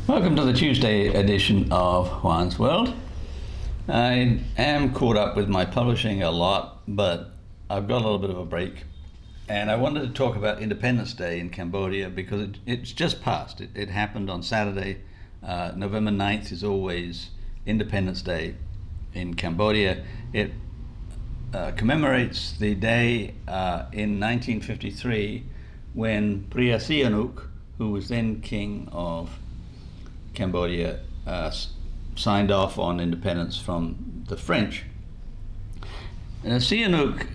Welcome to the Tuesday edition of Juan's World. I am caught up with my publishing a lot, but I've got a little bit of a break. And I wanted to talk about Independence Day in Cambodia because it's just passed. It happened on Saturday. November 9th is always Independence Day in Cambodia. It commemorates the day in 1953 when Preah Sihanouk, who was then king of Cambodia, signed off on independence from the French. Sihanouk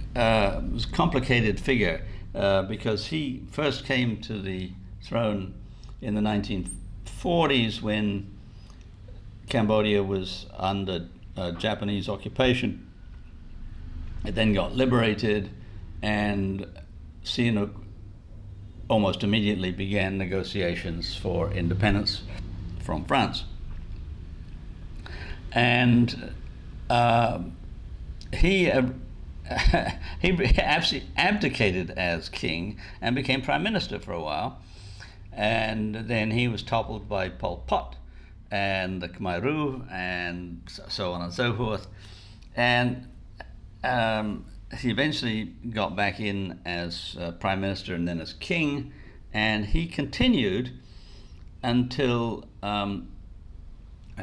was a complicated figure because he first came to the throne in the 1940s when Cambodia was under Japanese occupation. It then got liberated, and Sihanouk almost immediately began negotiations for independence from France. And he absolutely abdicated as king and became prime minister for a while. And then he was toppled by Pol Pot and the Khmer Rouge and so on and so forth. And he eventually got back in as prime minister and then as king, and he continued until I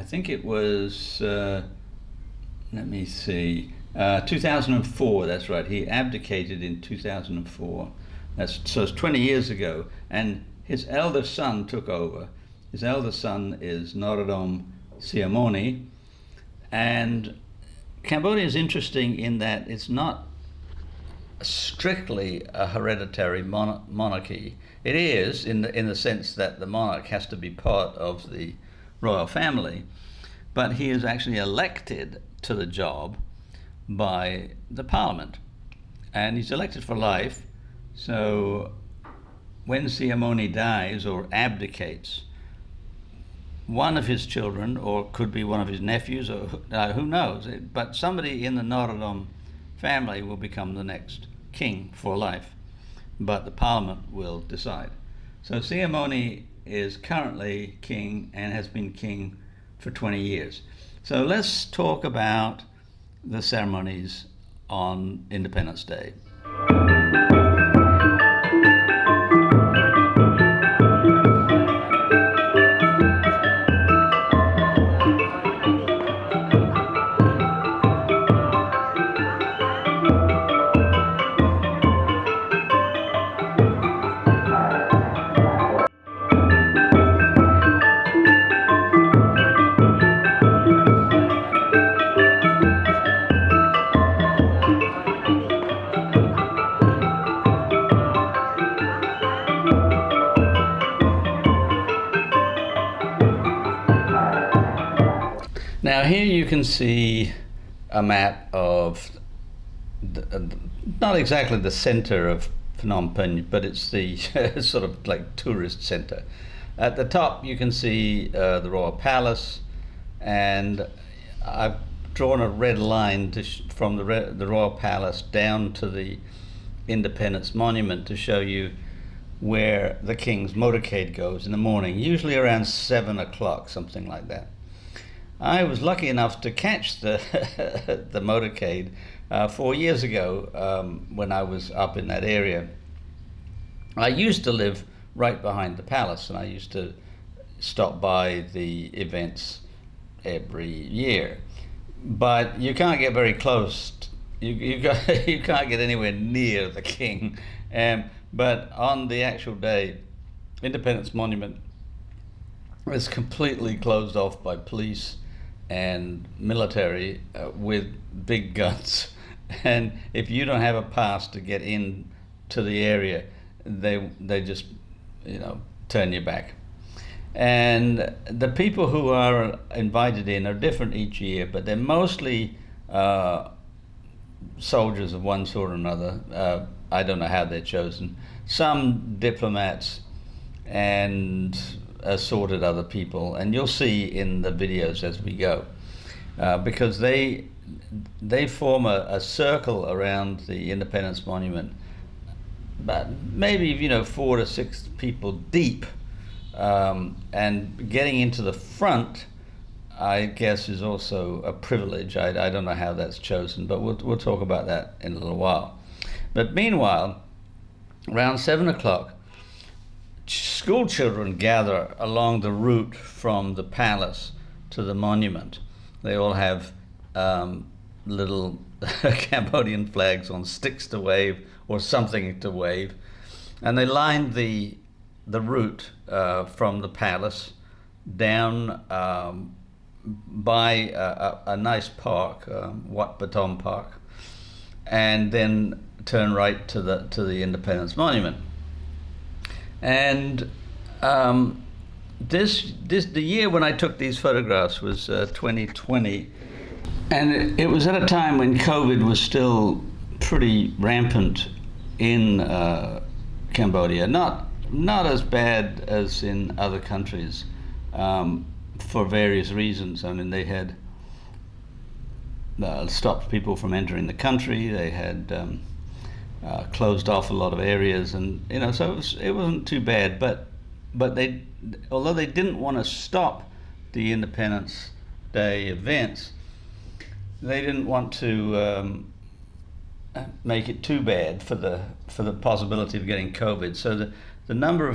think it was 2004. That's right. He abdicated in 2004. So it's 20 years ago, and his eldest son took over. His eldest son is Norodom Sihamoni, and Cambodia is interesting in that it's not strictly a hereditary monarchy. It is in the sense that the monarch has to be part of the royal family, but he is actually elected to the job by the parliament, and he's elected for life. So when Sihamoni dies or abdicates, one of his children, or could be one of his nephews, or who knows, but somebody in the Norodom family will become the next king for life, but the parliament will decide. So Sihamoni is currently king and has been king for 20 years. So let's talk about the ceremonies on Independence Day. Now here you can see a map of not exactly the center of Phnom Penh, but it's the sort of like tourist center. At the top you can see the Royal Palace, and I've drawn a red line from the Royal Palace down to the Independence Monument to show you where the King's motorcade goes in the morning, usually around 7 o'clock, something like that. I was lucky enough to catch the the motorcade 4 years ago when I was up in that area. I used to live right behind the palace, and I used to stop by the events every year. But you can't get very close. You can't get anywhere near the king. But on the actual day, Independence Monument was completely closed off by police and military with big guns, and if you don't have a pass to get in to the area, they just turn you back. And the people who are invited in are different each year, but they're mostly soldiers of one sort or another. I don't know how they're chosen. Some diplomats and assorted other people, and you'll see in the videos as we go, because they form a circle around the Independence Monument, but maybe 4 to 6 people deep, And getting into the front, I guess, is also a privilege. I don't know how that's chosen, but we'll talk about that in a little while. But meanwhile, around 7 o'clock, school children gather along the route from the palace to the monument. They all have little Cambodian flags on sticks to wave or something to wave, and they line the route from the palace down by a nice park, Wat Batom Park, and then turn right to the Independence Monument. And the year when I took these photographs was 2020, and it was at a time when COVID was still pretty rampant in Cambodia. Not as bad as in other countries, for various reasons. I mean, they had stopped people from entering the country. They had closed off a lot of areas, and so it wasn't too bad. But they, although they didn't want to stop the Independence Day events, they didn't want to make it too bad for the possibility of getting COVID. So the number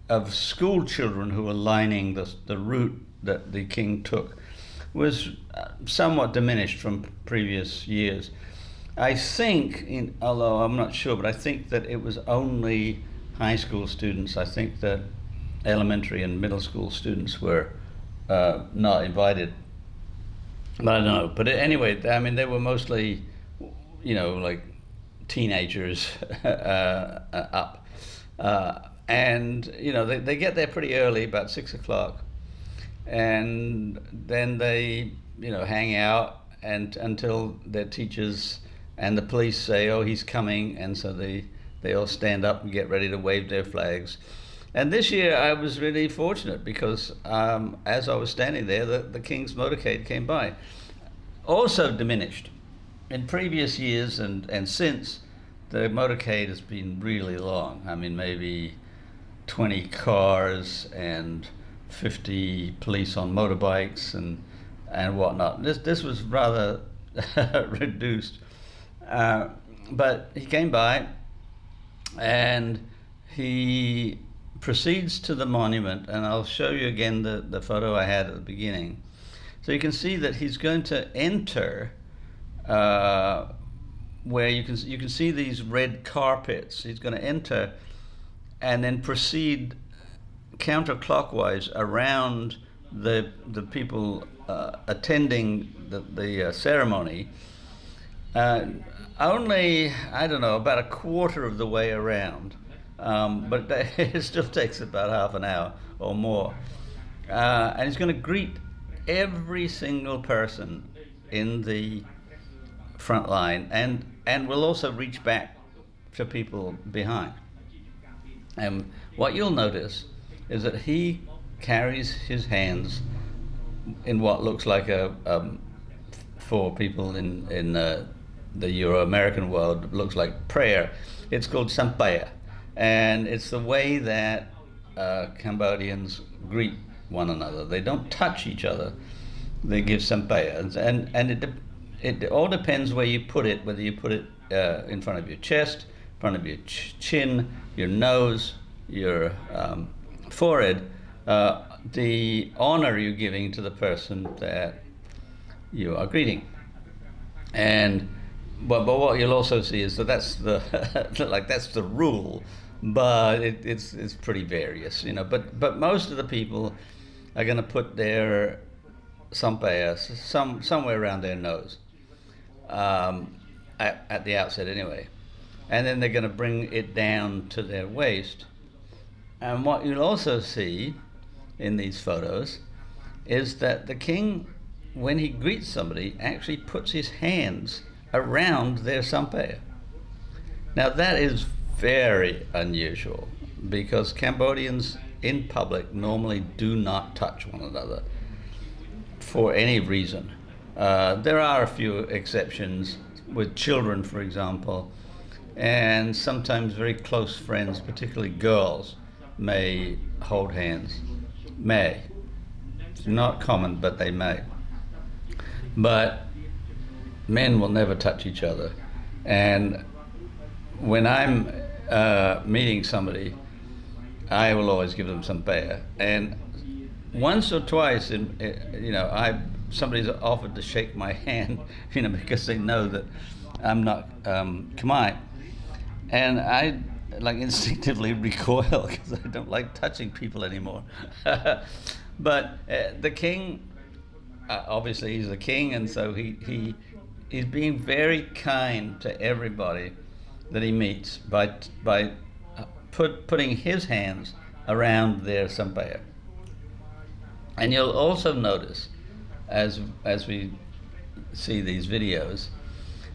of school children who were lining the route that the king took was somewhat diminished from previous years. I think, although I'm not sure, but I think that it was only high school students. I think that elementary and middle school students were not invited. But I don't know. But anyway, I mean, they were mostly, like teenagers up. And, they get there pretty early, about 6 o'clock. And then they, hang out until their teachers and the police say, oh, he's coming. And so they all stand up and get ready to wave their flags. And this year I was really fortunate because as I was standing there, the King's motorcade came by. Also diminished. In previous years and since, the motorcade has been really long. I mean, maybe 20 cars and 50 police on motorbikes and whatnot. This was rather reduced. But he came by and he proceeds to the monument, and I'll show you again the photo I had at the beginning. So you can see that he's going to enter where you can see these red carpets. He's going to enter and then proceed counterclockwise around the people attending the ceremony. Only, I don't know, about a quarter of the way around. But it still takes about half an hour or more. And he's going to greet every single person in the front line, and will also reach back to people behind. And what you'll notice is that he carries his hands in what looks like for people in the Euro-American world, looks like prayer. It's called sampaya. And it's the way that Cambodians greet one another. They don't touch each other. They give sampaya. And it all depends where you put it, whether you put it in front of your chest, in front of your chin, your nose, your forehead, the honor you're giving to the person that you are greeting. But what you'll also see is that's the rule. But it's pretty various, But most of the people are going to put their sampaya somewhere around their nose, at the outset anyway, and then they're going to bring it down to their waist. And what you'll also see in these photos is that the king, when he greets somebody, actually puts his hands around their sampaya. Now that is very unusual because Cambodians in public normally do not touch one another for any reason. There are a few exceptions with children, for example, and sometimes very close friends, particularly girls, may hold hands. May. It's not common, but they may. But men will never touch each other. And when I'm meeting somebody, I will always give them some bear. And once or twice, somebody's offered to shake my hand, because they know that I'm not Khmer, and I instinctively recoil because I don't like touching people anymore. But the king, obviously, he's the king, and so he's being very kind to everybody that he meets by putting his hands around their sampaya. And you'll also notice, as we see these videos,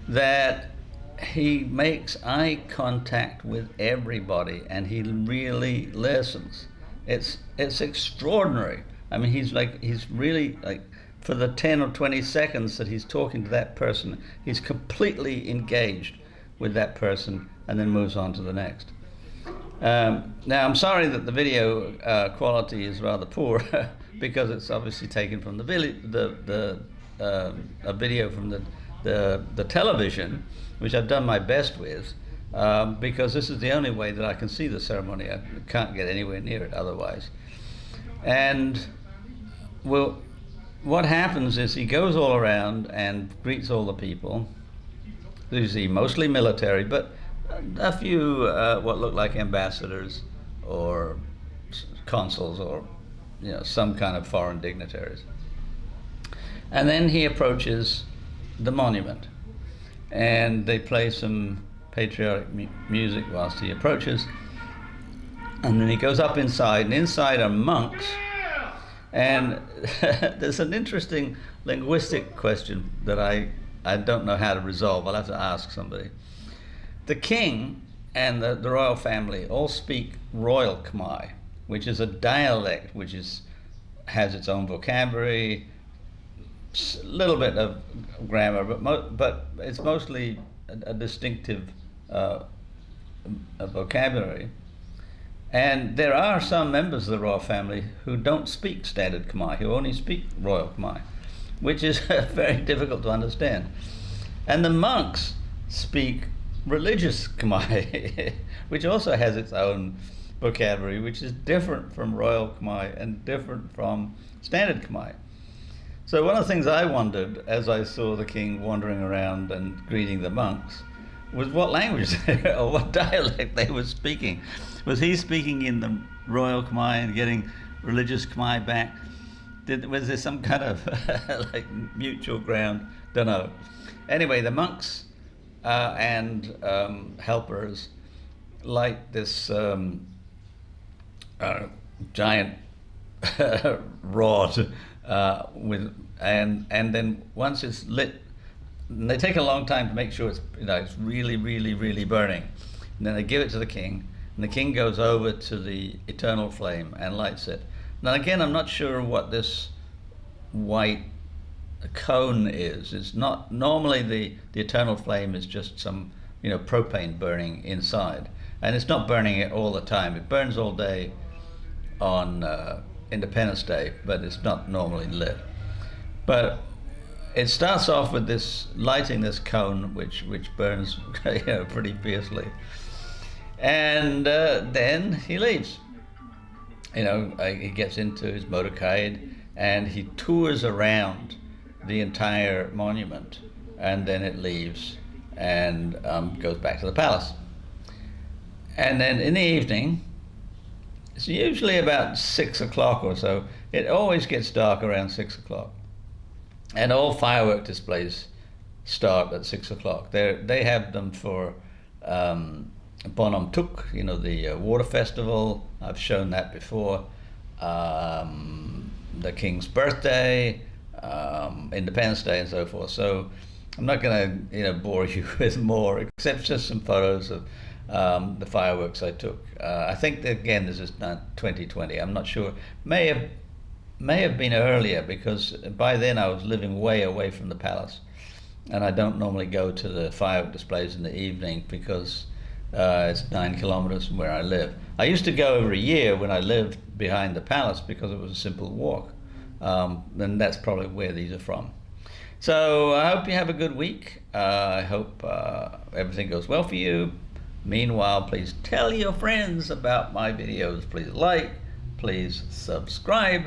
that he makes eye contact with everybody, and he really listens. It's extraordinary. I mean, he's really for the 10 or 20 seconds that he's talking to that person, he's completely engaged with that person, and then moves on to the next. Now, I'm sorry that the video quality is rather poor because it's obviously taken from a video from the television, which I've done my best with, because this is the only way that I can see the ceremony. I can't get anywhere near it otherwise. And what happens is he goes all around and greets all the people. You see mostly military, but a few what look like ambassadors or consuls or some kind of foreign dignitaries. And then he approaches the monument, and they play some patriotic music whilst he approaches, and then he goes up inside, and inside are monks. And there's an interesting linguistic question that I don't know how to resolve. I'll have to ask somebody. The king and the royal family all speak Royal Khmer, which is a dialect which has its own vocabulary, a little bit of grammar, but it's mostly a distinctive vocabulary. And there are some members of the royal family who don't speak standard Khmer, who only speak Royal Khmer, which is very difficult to understand. And the monks speak religious Khmer, which also has its own vocabulary, which is different from Royal Khmer and different from standard Khmer. So one of the things I wondered as I saw the king wandering around and greeting the monks was what language or what dialect they were speaking. Was he speaking in the Royal Khmer and getting religious Khmer back? Was there some kind of mutual ground? Don't know. Anyway, the monks and helpers light this giant rod and then once it's lit, and they take a long time to make sure it's really, really, really burning. And then they give it to the king, and the king goes over to the eternal flame and lights it. Now again, I'm not sure what this white cone is. It's not normally the eternal flame is just some propane burning inside, and it's not burning it all the time. It burns all day on Independence Day, but it's not normally lit. But it starts off with this lighting this cone, which burns pretty fiercely, and then he leaves. He gets into his motorcade and he tours around the entire monument, and then it leaves and goes back to the palace. And then in the evening, it's usually about 6 o'clock or so. It always gets dark around 6 o'clock. And all firework displays start at 6 o'clock. They have them for Bonham Tuk, the water festival. I've shown that before. The King's birthday, Independence Day, and so forth. So I'm not going to bore you with more, except just some photos of the fireworks I took. I think that, again, this is not 2020. I'm not sure. May have been earlier, because by then I was living way away from the palace, and I don't normally go to the firework displays in the evening because It's 9 kilometers from where I live. I used to go every year when I lived behind the palace because it was a simple walk. And that's probably where these are from. So I hope you have a good week. I hope everything goes well for you. Meanwhile, please tell your friends about my videos. Please like, please subscribe,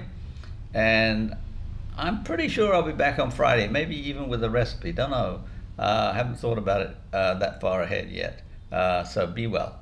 and I'm pretty sure I'll be back on Friday, maybe even with a recipe. Don't know. I haven't thought about it that far ahead yet. So be well.